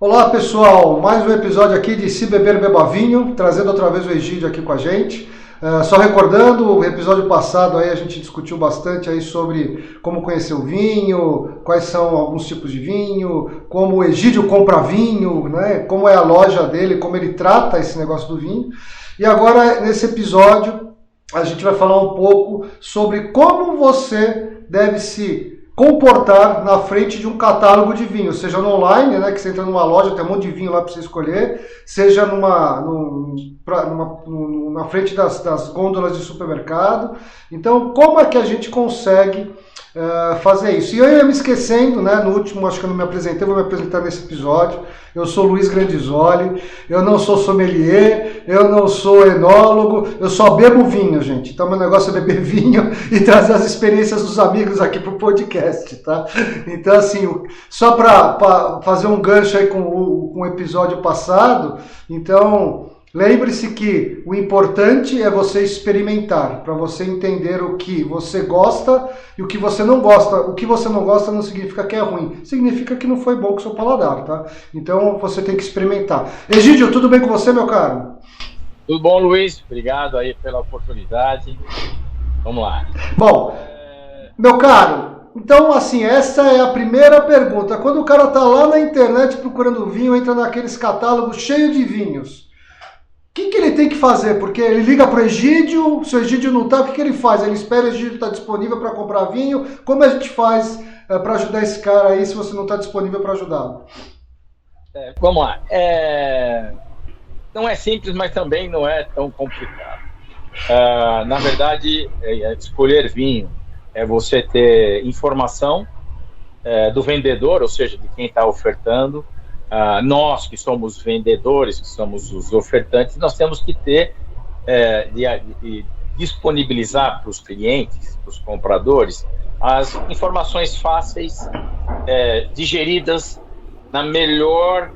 Olá pessoal, mais um episódio aqui de Se Beber Beba Vinho, trazendo outra vez o Egídio aqui com a gente. Só recordando, o episódio passado aí a gente discutiu bastante aí sobre como conhecer o vinho, quais são alguns tipos de vinho, como o Egídio compra vinho, né? Como é a loja dele, como ele trata esse negócio do vinho. E agora, nesse episódio, a gente vai falar um pouco sobre como você deve se comportar na frente de um catálogo de vinho, seja no online, né, que você entra numa loja, tem um monte de vinho lá para você escolher, seja na frente das gôndolas de supermercado. Então, como é que a gente consegue fazer isso? E eu ia me esquecendo, né, no último, acho que eu não me apresentei, vou me apresentar nesse episódio. Eu sou Luiz Grandizoli, eu não sou sommelier, eu não sou enólogo, eu só bebo vinho, gente. Então meu negócio é beber vinho e trazer as experiências dos amigos aqui pro podcast, tá? Então assim, só para fazer um gancho aí com o episódio passado, então lembre-se que o importante é você experimentar, para você entender o que você gosta e o que você não gosta. O que você não gosta não significa que é ruim, significa que não foi bom com o seu paladar, tá? Então você tem que experimentar. Egídio, tudo bem com você, meu caro? Tudo bom, Luiz? Obrigado aí pela oportunidade. Vamos lá. Bom, meu caro, então assim, essa é a primeira pergunta. Quando o cara tá lá na internet procurando vinho, entra naqueles catálogos cheios de vinhos. O que ele tem que fazer? Porque ele liga para o Egídio, se o Egídio não está, o que ele faz? Ele espera o Egídio estar disponível para comprar vinho? Como a gente faz para ajudar esse cara aí se você não está disponível para ajudá-lo? Vamos lá. Não é simples, mas também não é tão complicado. Na verdade, escolher vinho é você ter informação do vendedor, ou seja, de quem está ofertando. Nós que somos vendedores, que somos os ofertantes, nós temos que ter de disponibilizar para os clientes, para os compradores, as informações fáceis, digeridas na melhor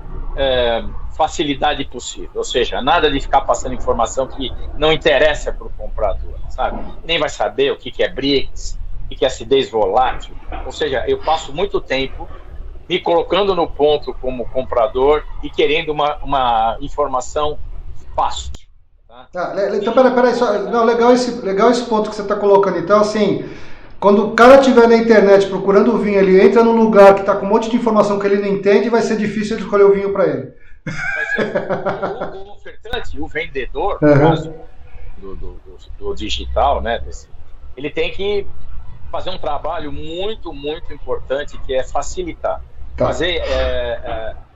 facilidade possível. Ou seja, nada de ficar passando informação que não interessa para o comprador, sabe? Nem vai saber o que é BRICS, o que é acidez volátil. Ou seja, eu passo muito tempo me colocando no ponto como comprador e querendo uma informação fácil. Tá? Então, peraí, legal esse ponto que você está colocando. Então, assim, quando o cara estiver na internet procurando o vinho, ele entra num lugar que está com um monte de informação que ele não entende, vai ser difícil de escolher o vinho para ele. Vai ser o ofertante, o vendedor, no caso do digital, né, ele tem que fazer um trabalho muito, muito importante, que é facilitar. Tá. Fazer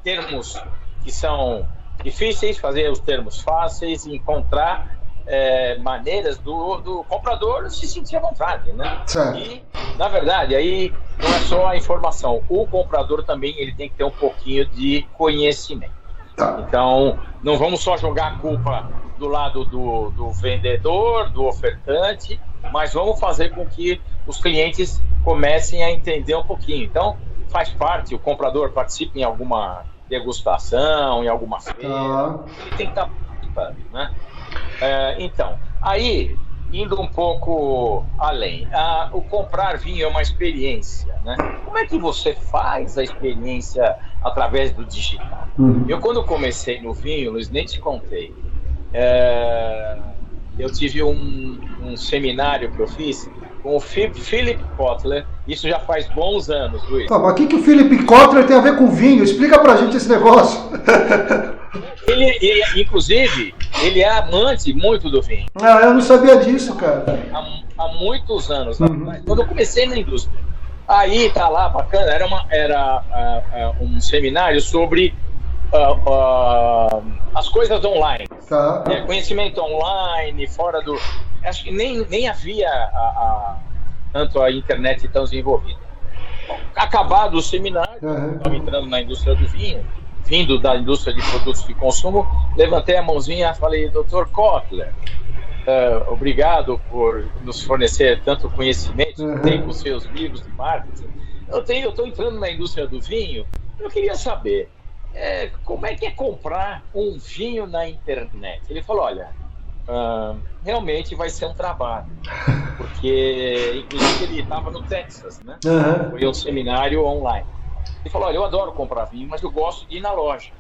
termos que são difíceis, fazer os termos fáceis, encontrar maneiras do comprador se sentir à vontade, né? Certo. E, na verdade, aí não é só a informação. O comprador também ele tem que ter um pouquinho de conhecimento. Tá. Então, não vamos só jogar a culpa do lado do vendedor, do ofertante, mas vamos fazer com que os clientes comecem a entender um pouquinho. Então, faz parte, o comprador participa em alguma degustação, em alguma feira, ele tem que estar participando, né? Então, aí, indo um pouco além, o comprar vinho é uma experiência, né? Como é que você faz a experiência através do digital? Eu, quando comecei no vinho, Luiz, nem te contei, eu tive um seminário que eu fiz com o Philip Kotler, isso já faz bons anos, Luiz. Tá, mas o que o Philip Kotler tem a ver com vinho? Explica pra gente esse negócio. Inclusive, ele é amante muito do vinho. Eu não sabia disso, cara. Há muitos anos atrás, quando eu comecei na indústria. Aí, tá lá, bacana, era um seminário sobre as coisas online. Tá. Conhecimento online, fora do... Acho que nem havia tanto a internet tão desenvolvida. Acabado o seminário, estava entrando na indústria do vinho, vindo da indústria de produtos de consumo, levantei a mãozinha e falei, Dr. Kotler, obrigado por nos fornecer tanto conhecimento, tem com seus livros de marketing. Eu estou entrando na indústria do vinho, eu queria saber, como é que é comprar um vinho na internet? Ele falou, olha, realmente vai ser um trabalho, porque inclusive ele estava no Texas, né? Foi um seminário online. Ele falou, olha, eu adoro comprar vinho, mas eu gosto de ir na loja.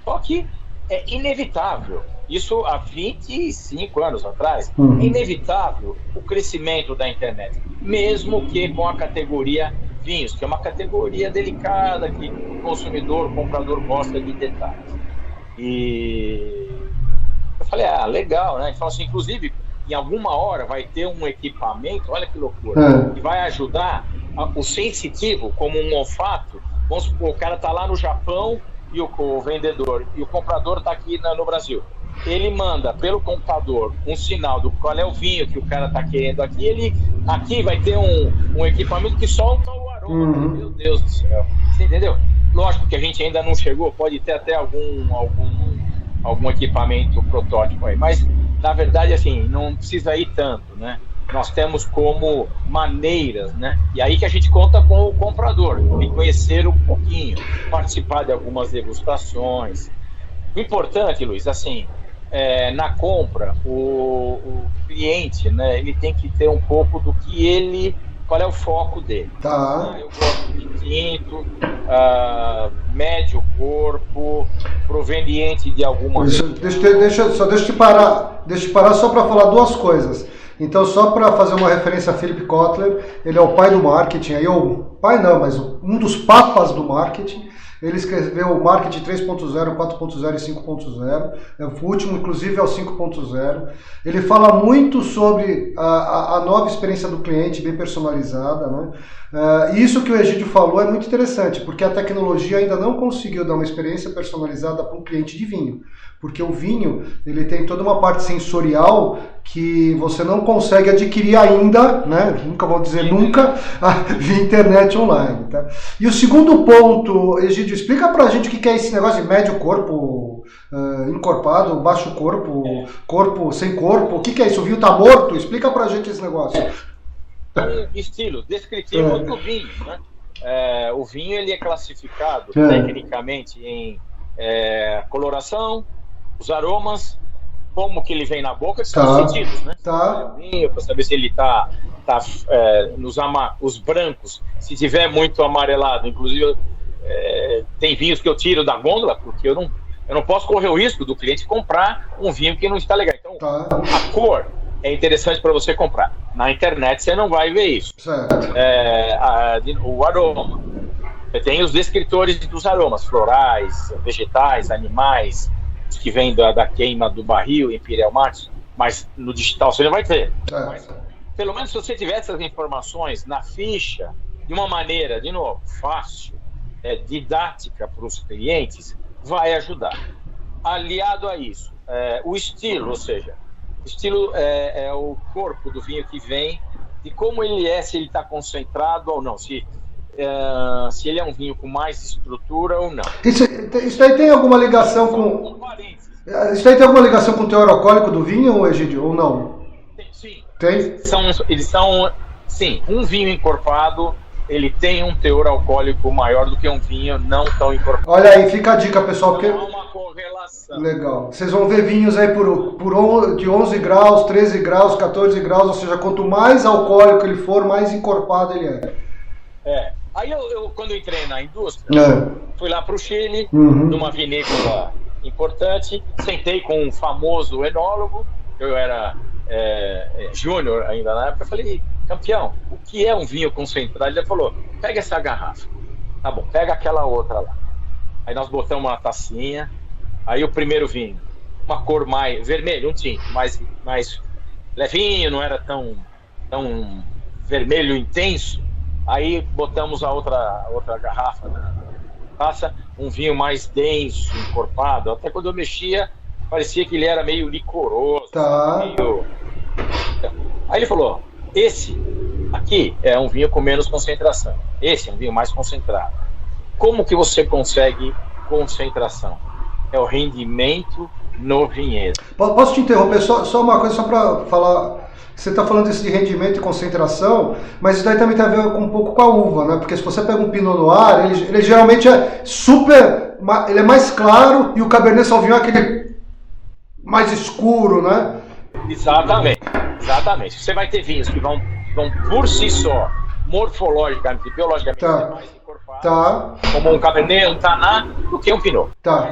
Só que é inevitável, isso há 25 anos atrás, é inevitável o crescimento da internet, mesmo que com a categoria vinhos, que é uma categoria delicada, que o consumidor, o comprador gosta de detalhes. E eu falei, legal, né? Ele falou assim, inclusive, em alguma hora vai ter um equipamento, olha que loucura, que vai ajudar o sensitivo, como um olfato. Vamos supor, o cara está lá no Japão e o vendedor, e o comprador está aqui no Brasil. Ele manda pelo computador um sinal do qual é o vinho que o cara está querendo aqui. Aqui vai ter um equipamento que solta o aroma. Meu Deus do céu. Você entendeu? Lógico que a gente ainda não chegou, pode ter até algum equipamento protótipo aí, mas na verdade assim, não precisa ir tanto, né? Nós temos como maneiras, né? E aí que a gente conta com o comprador, e conhecer um pouquinho, participar de algumas degustações. O importante, Luiz, assim, na compra, o cliente, né? Ele tem que ter um pouco do que qual é o foco dele. Tá. Eu gosto de tinto, médio corpo, proveniente de algumas... Deixa eu te parar só para falar duas coisas. Então, só para fazer uma referência a Philip Kotler, ele é o pai do marketing, mas um dos papas do marketing. Ele escreveu o Marketing 3.0, 4.0 e 5.0. O último, inclusive, é o 5.0. Ele fala muito sobre a nova experiência do cliente, bem personalizada, né? Isso que o Egídio falou é muito interessante, porque a tecnologia ainda não conseguiu dar uma experiência personalizada para um cliente de vinho. Porque o vinho, ele tem toda uma parte sensorial que você não consegue adquirir ainda, né? Nunca vou dizer nunca, via internet online, tá? E o segundo ponto, Egídio, explica pra gente o que é esse negócio de médio corpo, encorpado, baixo corpo, corpo sem corpo, o que é isso? O vinho tá morto? Explica pra gente esse negócio. Um estilo descritivo do vinho, né? O vinho, ele é classificado tecnicamente em coloração, os aromas, como que ele vem na boca, que são os sentidos, né? Tá. Para saber se ele tá os brancos, se tiver muito amarelado, inclusive tem vinhos que eu tiro da gôndola, porque eu não posso correr o risco do cliente comprar um vinho que não está legal. Então, a cor é interessante para você comprar. Na internet você não vai ver isso. O aroma. Você tem os descritores dos aromas, florais, vegetais, animais, os que vêm da queima do barril, Imperial Martins, mas no digital você não vai ter. Mas, pelo menos se você tiver essas informações na ficha, de uma maneira, de novo, fácil, didática para os clientes, vai ajudar. Aliado a isso, o estilo, ou seja, o estilo é o corpo do vinho que vem, de como ele se ele está concentrado ou não, se ele é um vinho com mais estrutura ou não. Isso aí tem alguma ligação com... Isso aí tem alguma ligação com o teor alcoólico do vinho, Egídio, ou não? Sim. Tem? Sim, um vinho encorpado, ele tem um teor alcoólico maior do que um vinho não tão encorpado. Olha aí, fica a dica, pessoal, porque... Não há uma correlação. Legal. Vocês vão ver vinhos aí de 11 graus, 13 graus, 14 graus, ou seja, quanto mais alcoólico ele for, mais encorpado ele é. Aí quando eu entrei na indústria, fui lá para o Chile, numa vinícola importante, sentei com um famoso enólogo, eu era júnior ainda na época, falei, campeão, o que é um vinho concentrado? Ele falou, pega essa garrafa. Tá bom, pega aquela outra lá. Aí nós botamos uma tacinha, aí o primeiro vinho, uma cor mais vermelho, um tinto, mais levinho, não era tão vermelho intenso. Aí botamos a outra garrafa na taça, um vinho mais denso, encorpado. Até quando eu mexia, parecia que ele era meio licoroso. Tá. Aí ele falou, esse aqui é um vinho com menos concentração. Esse é um vinho mais concentrado. Como que você consegue concentração? É o rendimento no vinhedo. Posso te interromper? Só uma coisa, só para falar... Você está falando isso de rendimento e concentração, mas isso daí também tem a ver um pouco com a uva, né? Porque se você pega um Pinot Noir, ele geralmente é ele é mais claro, e o Cabernet Sauvignon é aquele mais escuro, né? Exatamente. Você vai ter vinhos que vão por si só, morfologicamente e biologicamente, ser mais encorpados. encorpados, como um Cabernet, um Taná, do que um Pinot. Tá.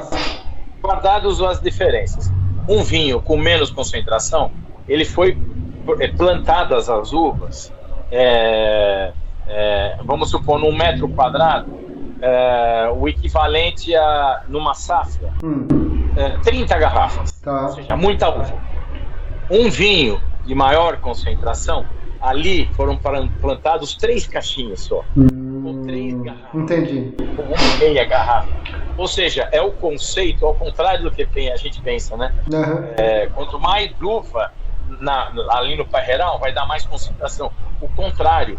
Guardados as diferenças. Um vinho com menos concentração, ele foi plantadas as uvas, vamos supor, num metro quadrado, o equivalente a, numa safra, 30 garrafas. Tá. Ou seja, muita uva. Um vinho de maior concentração, ali foram plantados 3 caixinhas só. Com 3 garrafas. Entendi. Com 1,5 garrafa. Ou seja, é o conceito, ao contrário do que a gente pensa, né? Uhum. Quanto mais uva ali no parreirão, vai dar mais concentração. O contrário.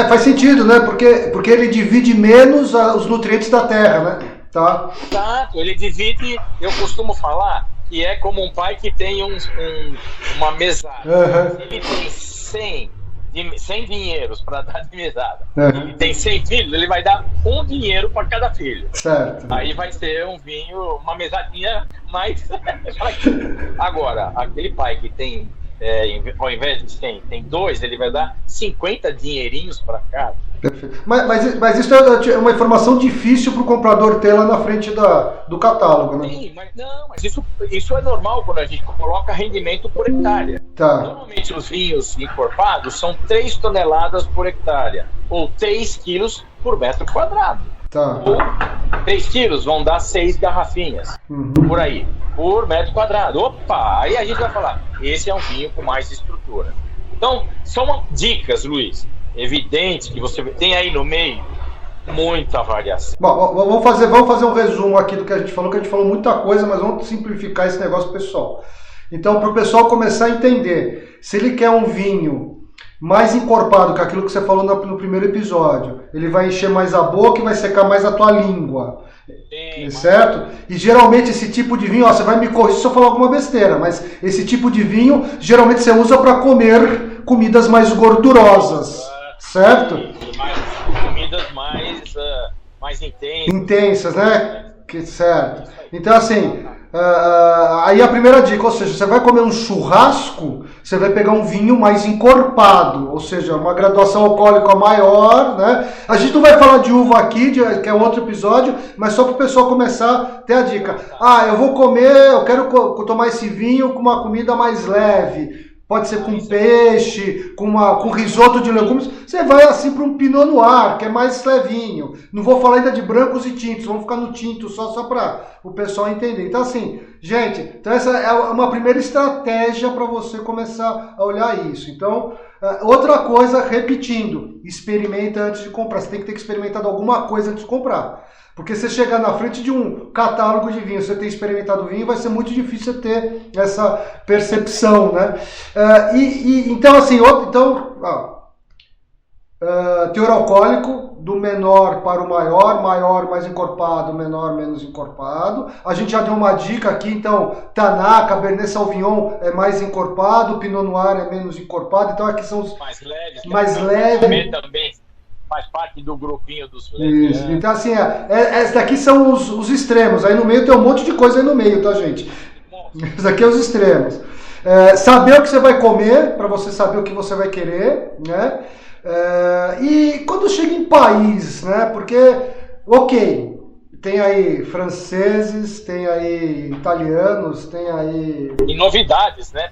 Faz sentido, né? Porque ele divide menos os nutrientes da terra, né? Tá. Exato, ele divide, eu costumo falar, que é como um pai que tem uma mesada. Uhum. Ele tem 100 dinheiros para dar de mesada. Uhum. Ele tem 100 filhos, ele vai dar um dinheiro para cada filho. Certo. Aí vai ser um vinho, uma mesadinha mais. Agora, aquele pai que tem, ao invés de 100, tem 2, ele vai dar 50 dinheirinhos para cada. Perfeito. Mas isso é uma informação difícil para o comprador ter lá na frente do catálogo, né? Sim, mas isso é normal quando a gente coloca rendimento por hectare. Tá. Normalmente os vinhos encorpados são 3 toneladas por hectare, ou 3 quilos por metro quadrado. Tá. Ou 3 quilos vão dar 6 garrafinhas, por aí, por metro quadrado. Opa, aí a gente vai falar, esse é um vinho com mais estrutura. Então, são dicas, Luiz. Evidente que você tem aí no meio muita variação. Bom, vamos fazer um resumo aqui do que a gente falou muita coisa, mas vamos simplificar esse negócio pessoal. Então, para o pessoal começar a entender, se ele quer um vinho mais encorpado que aquilo que você falou no primeiro episódio, ele vai encher mais a boca e vai secar mais a tua língua. Certo? E geralmente esse tipo de vinho, você vai me corrigir se eu falar alguma besteira, mas esse tipo de vinho geralmente você usa para comer comidas mais gordurosas. Certo? Comidas mais intensas. Intensas, né? Certo. Então, assim, aí a primeira dica, ou seja, você vai comer um churrasco, você vai pegar um vinho mais encorpado, ou seja, uma graduação alcoólica maior, né? A gente não vai falar de uva aqui, que é um outro episódio, mas só para o pessoal começar a ter a dica. Eu quero tomar esse vinho com uma comida mais leve. Pode ser com peixe, com risoto de legumes. Você vai assim para um Pinot Noir, que é mais levinho. Não vou falar ainda de brancos e tintos, vamos ficar no tinto só para o pessoal entender. Então assim, gente, essa é uma primeira estratégia para você começar a olhar isso. Então, outra coisa, repetindo, experimenta antes de comprar. Você tem que ter experimentado alguma coisa antes de comprar. Porque você chegar na frente de um catálogo de vinho, você ter experimentado vinho, vai ser muito difícil ter essa percepção, né? Então, assim, teor alcoólico, do menor para o maior mais encorpado, menor menos encorpado. A gente já deu uma dica aqui, então, Taná, Cabernet Sauvignon é mais encorpado, Pinot Noir é menos encorpado, então aqui são os mais leves. Também faz parte do grupinho dos leves. Isso, então assim, esses daqui são os extremos, aí no meio tem um monte de coisa aí no meio, tá, gente? Esses aqui é os extremos. Saber o que você vai comer, para você saber o que você vai querer, né? E quando chega em país, né? Porque, ok, tem aí franceses, tem aí italianos, tem aí... E novidades, né?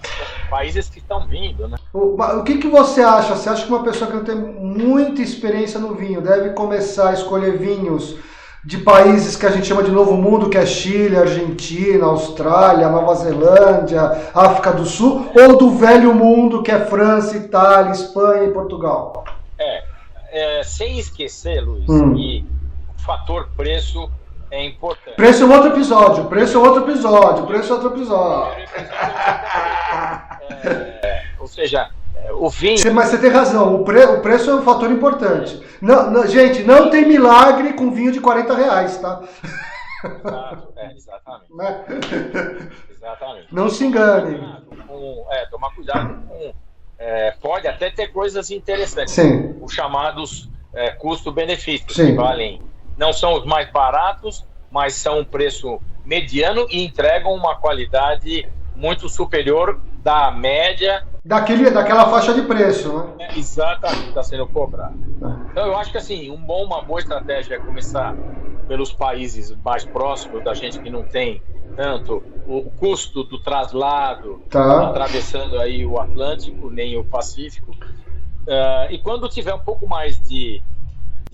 Países que estão vindo, né? O que você acha? Você acha que uma pessoa que não tem muita experiência no vinho deve começar a escolher vinhos de países que a gente chama de Novo Mundo, que é Chile, Argentina, Austrália, Nova Zelândia, África do Sul, ou do Velho Mundo, que é França, Itália, Espanha e Portugal? Sem esquecer, Luiz, que o fator preço é importante. Preço é outro episódio. Ou seja, o vinho... Mas você tem razão, o preço é um fator importante. Gente, não tem milagre com vinho de R$40, tá? Exatamente. Né? Exatamente. Não se engane. Tomar cuidado com... pode até ter coisas interessantes. Sim. Os chamados custo-benefício, Sim. que valem. Não são os mais baratos, mas são um preço mediano e entregam uma qualidade muito superior da média daquela faixa de preço, né? Exatamente, está sendo cobrado. Então eu acho que assim, uma boa estratégia é começar pelos países mais próximos da gente, que não tem tanto o custo do traslado, atravessando aí o Atlântico, nem o Pacífico. E quando tiver um pouco mais de...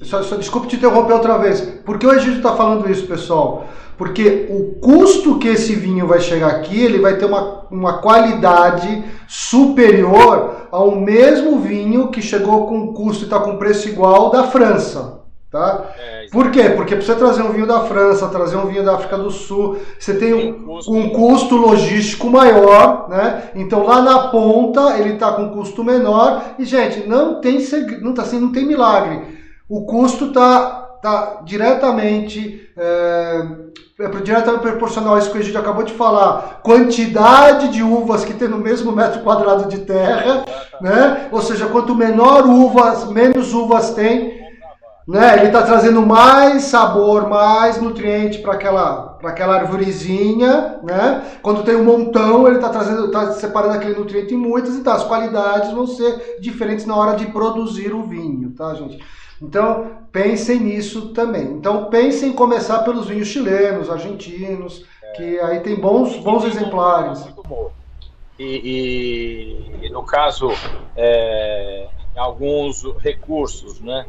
Só desculpe te interromper outra vez. Por que o Egídio está falando isso, pessoal? Porque o custo que esse vinho vai chegar aqui, ele vai ter uma qualidade superior ao mesmo vinho que chegou com custo e está com preço igual da França. Tá? Por quê? Porque para você trazer um vinho da França, trazer um vinho da África do Sul, você tem um custo logístico maior, né? Então lá na ponta ele está com custo menor e, gente, não tem milagre. O custo está diretamente proporcional a isso que a gente acabou de falar. Quantidade de uvas que tem no mesmo metro quadrado de terra, né? Ou seja, quanto menor uvas, menos uvas tem, né? Ele está trazendo mais sabor, mais nutriente para aquela arvorezinha, né? Quando tem um montão, ele está separando aquele nutriente em muitas, então as qualidades vão ser diferentes na hora de produzir o vinho, tá, gente? Então, pensem nisso também. Então, pensem em começar pelos vinhos chilenos, argentinos, que aí tem bons exemplares. Muito bom. E no caso, alguns recursos, né?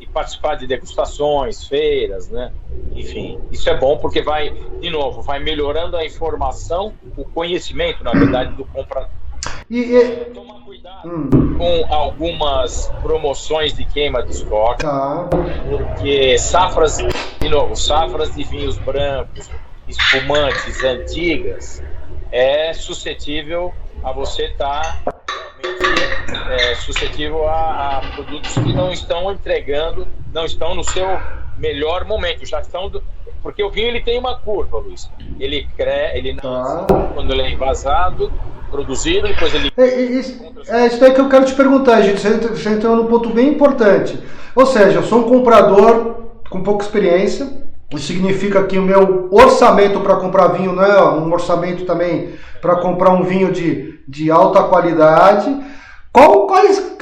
E participar de degustações, feiras, né? Enfim, isso é bom porque vai melhorando a informação, o conhecimento, na verdade, do comprador. Tomar cuidado com algumas promoções de queima de estoque, porque safras de vinhos brancos, espumantes, antigas, é suscetível a você estar suscetível a produtos que não estão entregando, não estão no seu melhor momento, já estão porque o vinho ele tem uma curva, Luiz. Ele nasce quando ele é envasado, produzido, depois ele... isso aí que eu quero te perguntar, gente. Você entrou num ponto bem importante. Ou seja, eu sou um comprador com pouca experiência. Isso significa que o meu orçamento para comprar vinho não é um orçamento também para comprar um vinho de alta qualidade.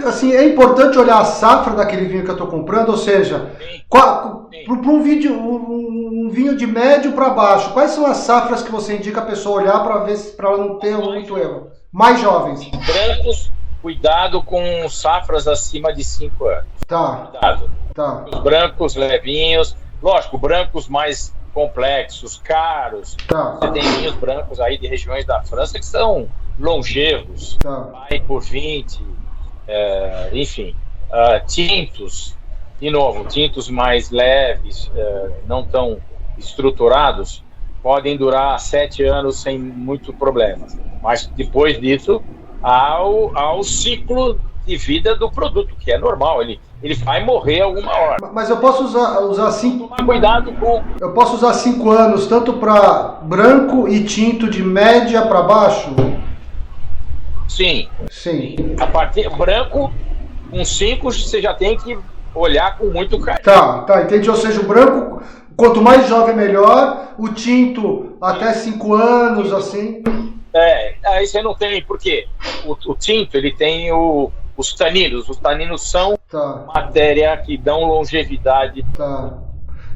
Assim, é importante olhar a safra daquele vinho que eu estou comprando, ou seja, para um vinho de médio para baixo, quais são as safras que você indica a pessoa olhar para ela não ter muito erro? Mais jovens. Brancos, cuidado com safras acima de 5 anos. Cuidado. Os brancos levinhos, lógico, brancos mais complexos, caros. Você tem vinhos brancos aí de regiões da França que são longevos, vai por 20, enfim, tintos, de novo, tintos mais leves, não tão estruturados, podem durar 7 anos sem muito problema, mas depois disso há o ciclo de vida do produto, que é normal, ele vai morrer alguma hora. Mas eu posso usar 5... Tomar cuidado com... Eu posso usar 5 anos, tanto para branco e tinto de média para baixo? Sim. A partir branco, com 5, você já tem que olhar com muito carinho. Tá, entendi. Ou seja, o branco, quanto mais jovem, melhor. O tinto, até 5 anos, assim. Aí você não tem, porque o tinto, ele tem os taninos. Os taninos são matéria que dão longevidade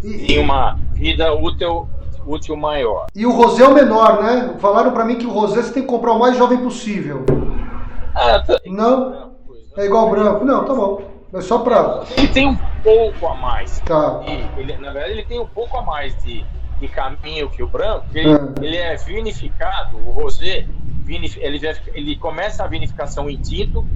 e uma vida útil maior. E o rosé é o menor, né? Falaram pra mim que o rosé você tem que comprar o mais jovem possível. Não? É igual ao branco? Não, tá bom. É só pra... Ele tem um pouco a mais. Na verdade, ele tem um pouco a mais de caminho que o branco. Ele é vinificado, o rosé, ele começa a vinificação em tinto,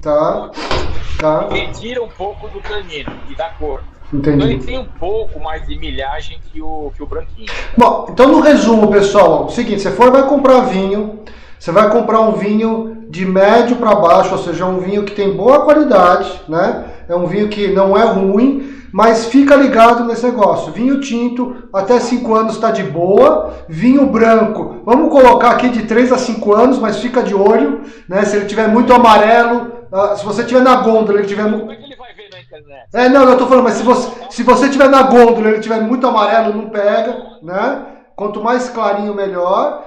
e retira um pouco do tanino e da cor. Entendi. Então ele tem um pouco mais de milhagem que o branquinho. Bom, então no resumo, pessoal, é o seguinte, você vai comprar vinho, você vai comprar um vinho de médio para baixo, ou seja, um vinho que tem boa qualidade, né? É um vinho que não é ruim, mas fica ligado nesse negócio. Vinho tinto, até 5 anos está de boa. Vinho branco, vamos colocar aqui de 3 a 5 anos, mas fica de olho, né? Se ele tiver muito amarelo, se você tiver na gôndola, ele tiver... Como é que ele vai ver na internet? Não, eu tô falando, mas se você tiver na gôndola, ele tiver muito amarelo, não pega, né? Quanto mais clarinho, melhor.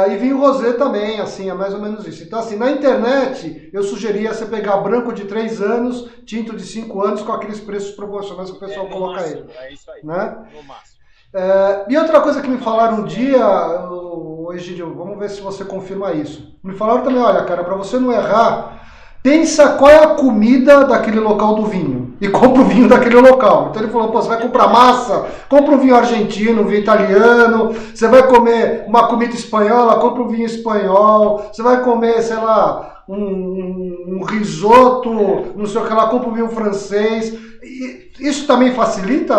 E vinho rosé também, assim, é mais ou menos isso. Então, assim, na internet, eu sugeria você pegar branco de 3 anos, tinto de 5 anos, com aqueles preços proporcionais que o pessoal coloca máximo, aí. É isso aí, né? No máximo. E outra coisa que me falaram um dia, Egidio, vamos ver se você confirma isso. Me falaram também, olha, cara, para você não errar, pensa qual é a comida daquele local do vinho e compra o vinho daquele local. Então ele falou, pô, você vai comprar massa, compra um vinho argentino, um vinho italiano, você vai comer uma comida espanhola, compra um vinho espanhol, você vai comer, sei lá, um risoto, não sei o que lá, compra um vinho francês. E isso também facilita,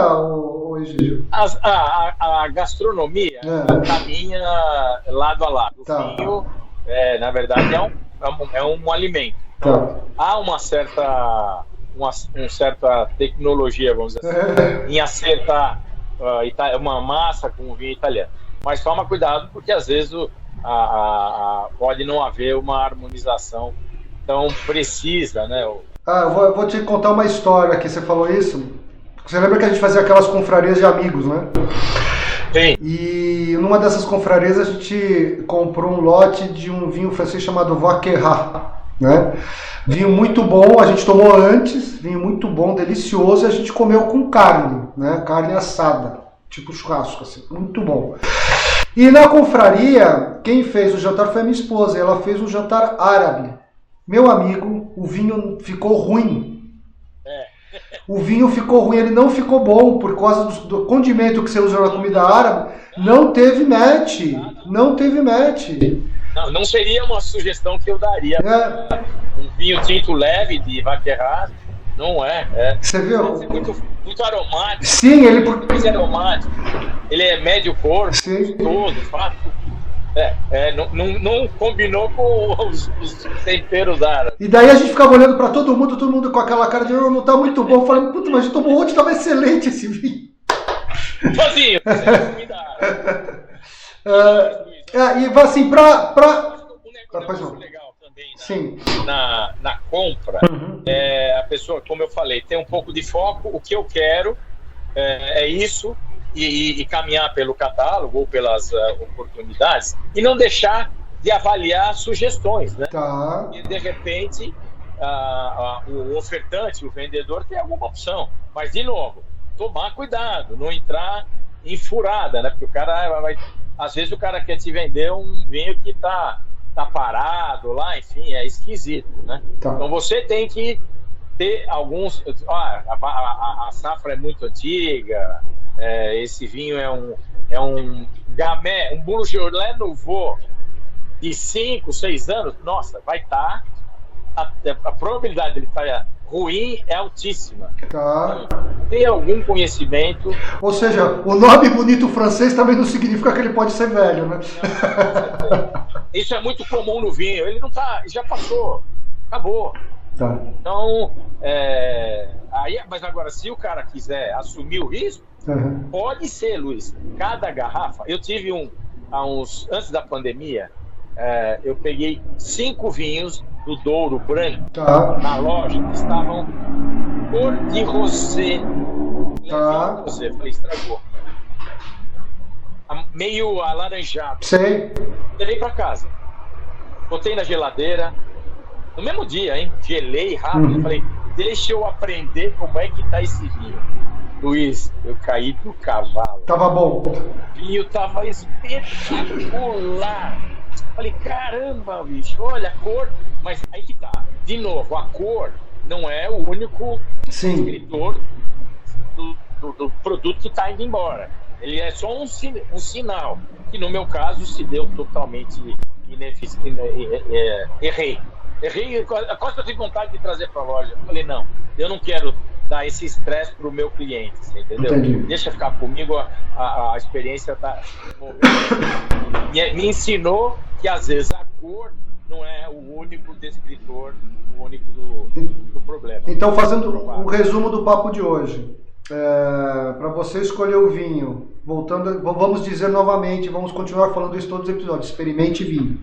Egidio? A gastronomia caminha lado a lado. O vinho, na verdade, é um alimento. Então, há uma certa tecnologia, vamos dizer assim, em acertar uma massa com o vinho italiano. Mas toma cuidado, porque às vezes pode não haver uma harmonização tão precisa, né? Eu vou te contar uma história que você falou isso. Você lembra que a gente fazia aquelas confrarias de amigos, né? Sim. E numa dessas confrarias a gente comprou um lote de um vinho francês chamado Vaquerat, né? Vinho muito bom, a gente tomou antes, vinho muito bom, delicioso, e a gente comeu com carne, né? Carne assada, tipo churrasco, assim, muito bom. E na confraria, quem fez o jantar foi a minha esposa, ela fez um jantar árabe. Meu amigo, o vinho ficou ruim. O vinho ficou ruim, ele não ficou bom por causa do condimento que você usa na comida árabe. Não teve match. Não teve match. Não seria uma sugestão que eu daria. Um vinho tinto leve de Vaquerat, não é. Você viu? Muito aromático. Sim, ele muito aromático. Ele é médio corpo, todo, fácil. Não combinou com os temperos árabes. E daí a gente ficava olhando pra todo mundo com aquela cara de não tá muito bom. Falando, puta, mas a gente tomou ontem, tava excelente esse vinho. Sozinho, comida árabe. E assim, pra... Um negócio legal também Sim. Na compra, a pessoa, como eu falei, tem um pouco de foco, o que eu quero é isso. E caminhar pelo catálogo ou pelas oportunidades e não deixar de avaliar sugestões, né? E de repente o ofertante, o vendedor tem alguma opção, mas de novo, tomar cuidado, não entrar em furada, né? Porque o cara às vezes o cara quer te vender um vinho que tá parado lá, enfim, é esquisito, né? Então você tem que ter alguns, a safra é muito antiga. Esse vinho é um Gamay, um Bourgeois Nouveau de 5, 6 anos. Nossa, vai estar a probabilidade dele estar ruim é altíssima. Então, tem algum conhecimento. Ou seja, o nome bonito francês também não significa que ele pode ser velho, né? Isso é muito comum no vinho. Ele não tá, já passou, acabou. Então, mas agora, se o cara quiser assumir o risco, pode ser, Luiz. Cada garrafa, eu tive antes da pandemia, eu peguei 5 vinhos do Douro branco na loja que estavam cor de rosé. Você falei, estragou. Meio alaranjado. Sei. Levei pra casa. Botei na geladeira. No mesmo dia, hein? Gelei rápido. Falei, deixa eu aprender como é que tá esse vinho. Luiz, eu caí do cavalo. Tava bom. O vinho tava espetacular. Falei, caramba, bicho, olha a cor. Mas aí que tá. De novo, a cor não é o único descritor do produto que tá indo embora. Ele é só um sinal. Que no meu caso se deu totalmente errei. Quase eu tive vontade de trazer para a loja. Eu falei, não, eu não quero dar esse estresse para o meu cliente, você entendeu? Entendi. Deixa ficar comigo, a experiência tá... Me ensinou que às vezes a cor não é o único descritor, o único do problema. Então, fazendo um resumo do papo de hoje, para você escolher o vinho, voltando, vamos dizer novamente, vamos continuar falando isso todos os episódios, experimente vinho,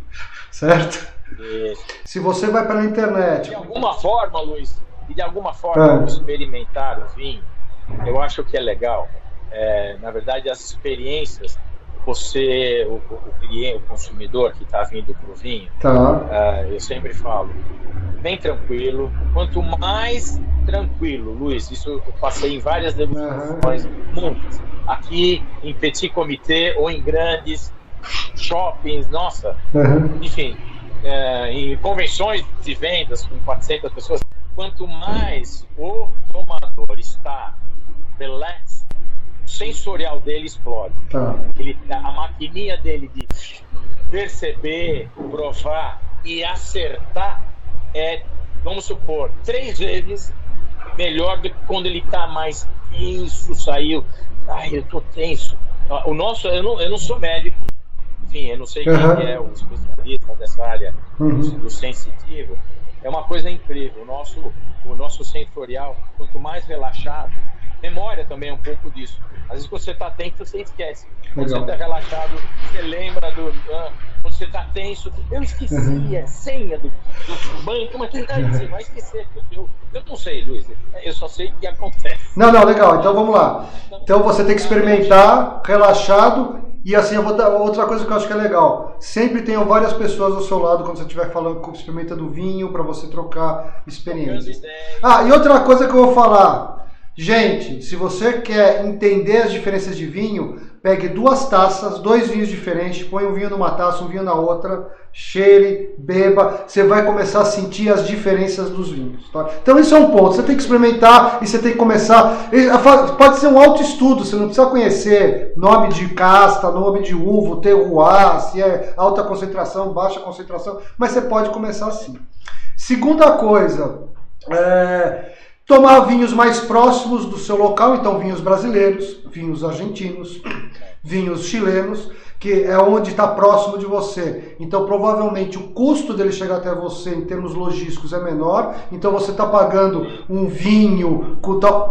certo? Isso. Se você vai pela internet... De alguma forma, Luiz, experimentar o vinho, eu acho que é legal. Na verdade, as experiências, você, o cliente, o consumidor que está vindo para o vinho, eu sempre falo, bem tranquilo. Quanto mais tranquilo, Luiz, isso eu passei em várias degustações, muitas, aqui em petit comité ou em grandes shoppings, nossa, enfim, em convenções de vendas com 400 pessoas. Quanto mais o tomador está relax, o sensorial dele explode. A maquininha dele de perceber, provar e acertar é, vamos supor, 3 vezes melhor do que quando ele está mais tenso, saiu. Ai, eu tô tenso. O nosso, eu não sou médico, enfim, eu não sei quem é o especialista dessa área do sensitivo. É uma coisa incrível. O nosso sensorial, quanto mais relaxado, memória também é um pouco disso. Às vezes, quando você está tenso, você esquece. Quando você está relaxado, você lembra do. Quando você está tenso, eu esqueci a senha do banco, mas você vai esquecer. Eu não sei, Luiz. Eu só sei o que acontece. Não, legal. Então vamos lá. Então você tem que experimentar relaxado. E assim, eu vou dar outra coisa que eu acho que é legal. Sempre tenham várias pessoas ao seu lado quando você estiver falando, experimentando vinho, para você trocar experiências. E outra coisa que eu vou falar. Gente, se você quer entender as diferenças de vinho, pegue 2 taças, 2 vinhos diferentes, põe um vinho numa taça, um vinho na outra, cheire, beba, você vai começar a sentir as diferenças dos vinhos. Tá? Então isso é um ponto, você tem que experimentar e você tem que começar, pode ser um autoestudo, você não precisa conhecer nome de casta, nome de uva, terroir, se é alta concentração, baixa concentração, mas você pode começar assim. Segunda coisa, tomar vinhos mais próximos do seu local, então vinhos brasileiros, vinhos argentinos, vinhos chilenos, que é onde está próximo de você. Então provavelmente o custo dele chegar até você em termos logísticos é menor, então você está pagando um vinho,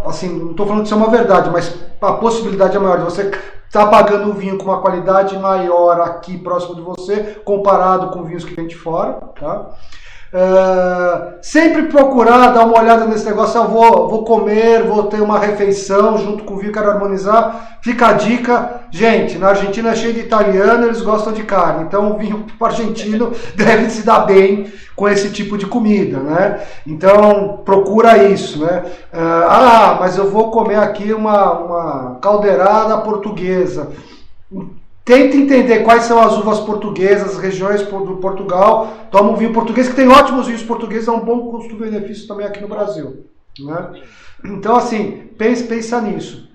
assim, não estou falando que isso é uma verdade, mas a possibilidade é maior de você está pagando um vinho com uma qualidade maior aqui próximo de você, comparado com vinhos que vem de fora, tá? Sempre procurar dar uma olhada nesse negócio. Eu vou comer, vou ter uma refeição junto com o vinho, quero harmonizar. Fica a dica, gente, na Argentina é cheio de italiano, eles gostam de carne, então o vinho argentino deve se dar bem com esse tipo de comida, né? Então procura isso, né? Mas eu vou comer aqui uma caldeirada portuguesa. Tenta entender quais são as uvas portuguesas, as regiões do Portugal. Toma um vinho português, que tem ótimos vinhos portugueses, é um bom custo-benefício também aqui no Brasil. Né? Então, assim, pensa nisso.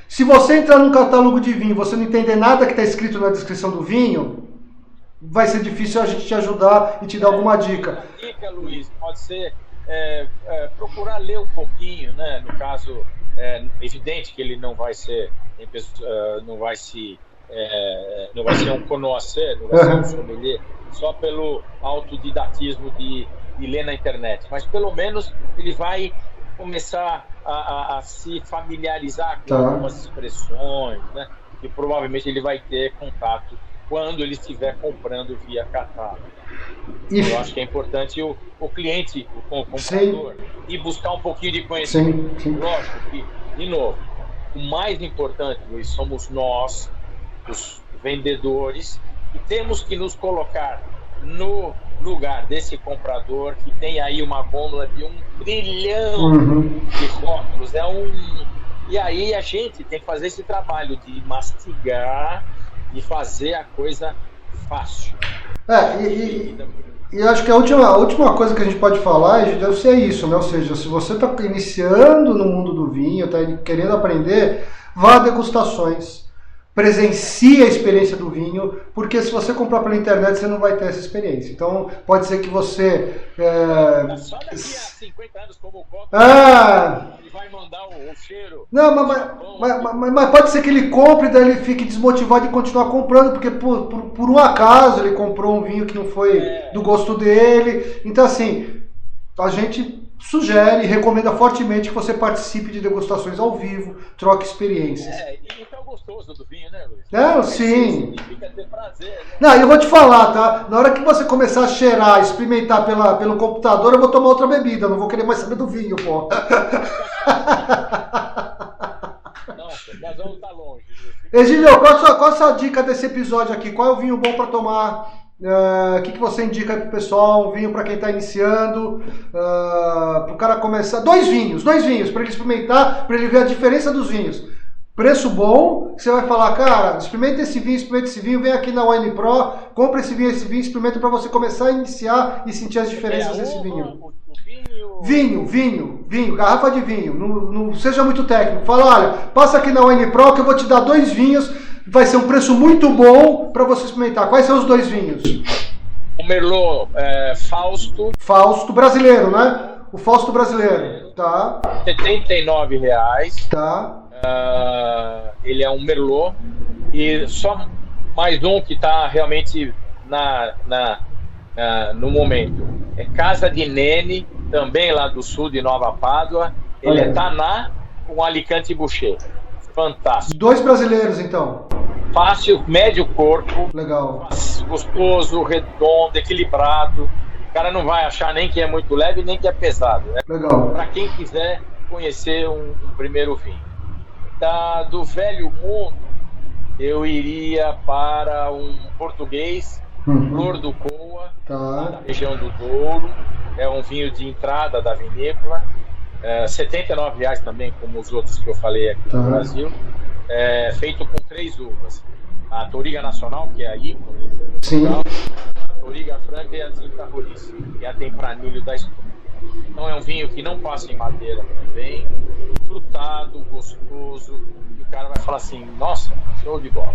Se você entrar num catálogo de vinho, você não entender nada que está escrito na descrição do vinho, vai ser difícil a gente te ajudar e te dar alguma dica. A dica, Luiz, pode ser procurar ler um pouquinho, né? No caso, é evidente que ele não vai ser um connoisseur, não vai ser um sommelier, só pelo autodidatismo de ler na internet, mas pelo menos ele vai começar a se familiarizar com algumas expressões, né? E provavelmente ele vai ter contato quando ele estiver comprando via catálogo. Eu acho que é importante o cliente, o comprador, ir buscar um pouquinho de conhecimento. Sim. Lógico que, de novo, o mais importante, Luiz, somos nós, os vendedores, e temos que nos colocar no lugar desse comprador que tem aí uma gôndola de 1 trilhão de rótulos. E aí a gente tem que fazer esse trabalho de mastigar e fazer a coisa fácil. E acho que a última coisa que a gente pode falar deve ser isso, né? Ou seja, se você está iniciando no mundo do vinho, está querendo aprender, vá a degustações, presencie a experiência do vinho, porque se você comprar pela internet você não vai ter essa experiência. Então pode ser que você... Só daqui a 50 anos, como o copo, ele vai mandar o cheiro. Não, mas pode ser que ele compre e daí ele fique desmotivado de continuar comprando, porque por um acaso ele comprou um vinho que não foi do gosto dele. Então assim, a gente sugere e recomenda fortemente que você participe de degustações ao vivo, troque experiências. E é gostoso do vinho, né, Luiz? Sim. Significa ter prazer, né? Não, eu vou te falar, tá? Na hora que você começar a cheirar, experimentar pelo computador, eu vou tomar outra bebida, não vou querer mais saber do vinho, pô. Não, nós vamos estar longe. Egídio, qual a sua dica desse episódio aqui? Qual é o vinho bom para tomar? O que você indica para o pessoal? Um vinho para quem está iniciando, para o cara começar. Dois vinhos, para ele experimentar, para ele ver a diferença dos vinhos. Preço bom, você vai falar, cara, experimenta esse vinho, vem aqui na Wine Pro, compra esse vinho, experimenta para você começar a iniciar e sentir as diferenças desse vinho. Vinho, garrafa de vinho, não seja muito técnico. Fala, olha, passa aqui na Wine Pro que eu vou te dar 2 vinhos, vai ser um preço muito bom para você experimentar. Quais são os 2 vinhos? O Merlot Fausto. Fausto brasileiro, né? O Fausto brasileiro, tá? R$79. Tá. Ele é um Merlot e só mais um que está realmente no momento é Casa di Nene, também lá do sul de Nova Pádua. Ele é Taná com Alicante Boucher, fantástico. 2 brasileiros então. Fácil, médio corpo, legal, gostoso, redondo, equilibrado. O cara não vai achar nem que é muito leve nem que é pesado, né? Legal. Para quem quiser conhecer um primeiro vinho. Do velho mundo, eu iria para um português, Flor do Coa, da região do Douro. É um vinho de entrada da vinícola, R$79 também, como os outros que eu falei aqui no Brasil. Feito com 3 uvas. A Touriga Nacional, que é a ícone, a Touriga Franca e a Zinta Roriz, e a Tempranillo da Espanha. Então é um vinho que não passa em madeira também, frutado, gostoso, e o cara vai falar assim, nossa, show de bola.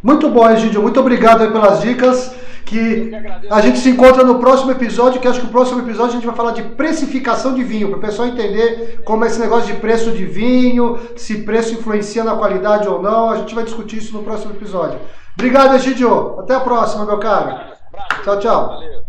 Muito bom, Egídio, muito obrigado aí pelas dicas, que a gente se encontra no próximo episódio, que acho que o próximo episódio a gente vai falar de precificação de vinho, para o pessoal entender como é esse negócio de preço de vinho, se preço influencia na qualidade ou não, a gente vai discutir isso no próximo episódio. Obrigado, Egídio, até a próxima, meu caro. Abraço. Tchau, tchau. Valeu.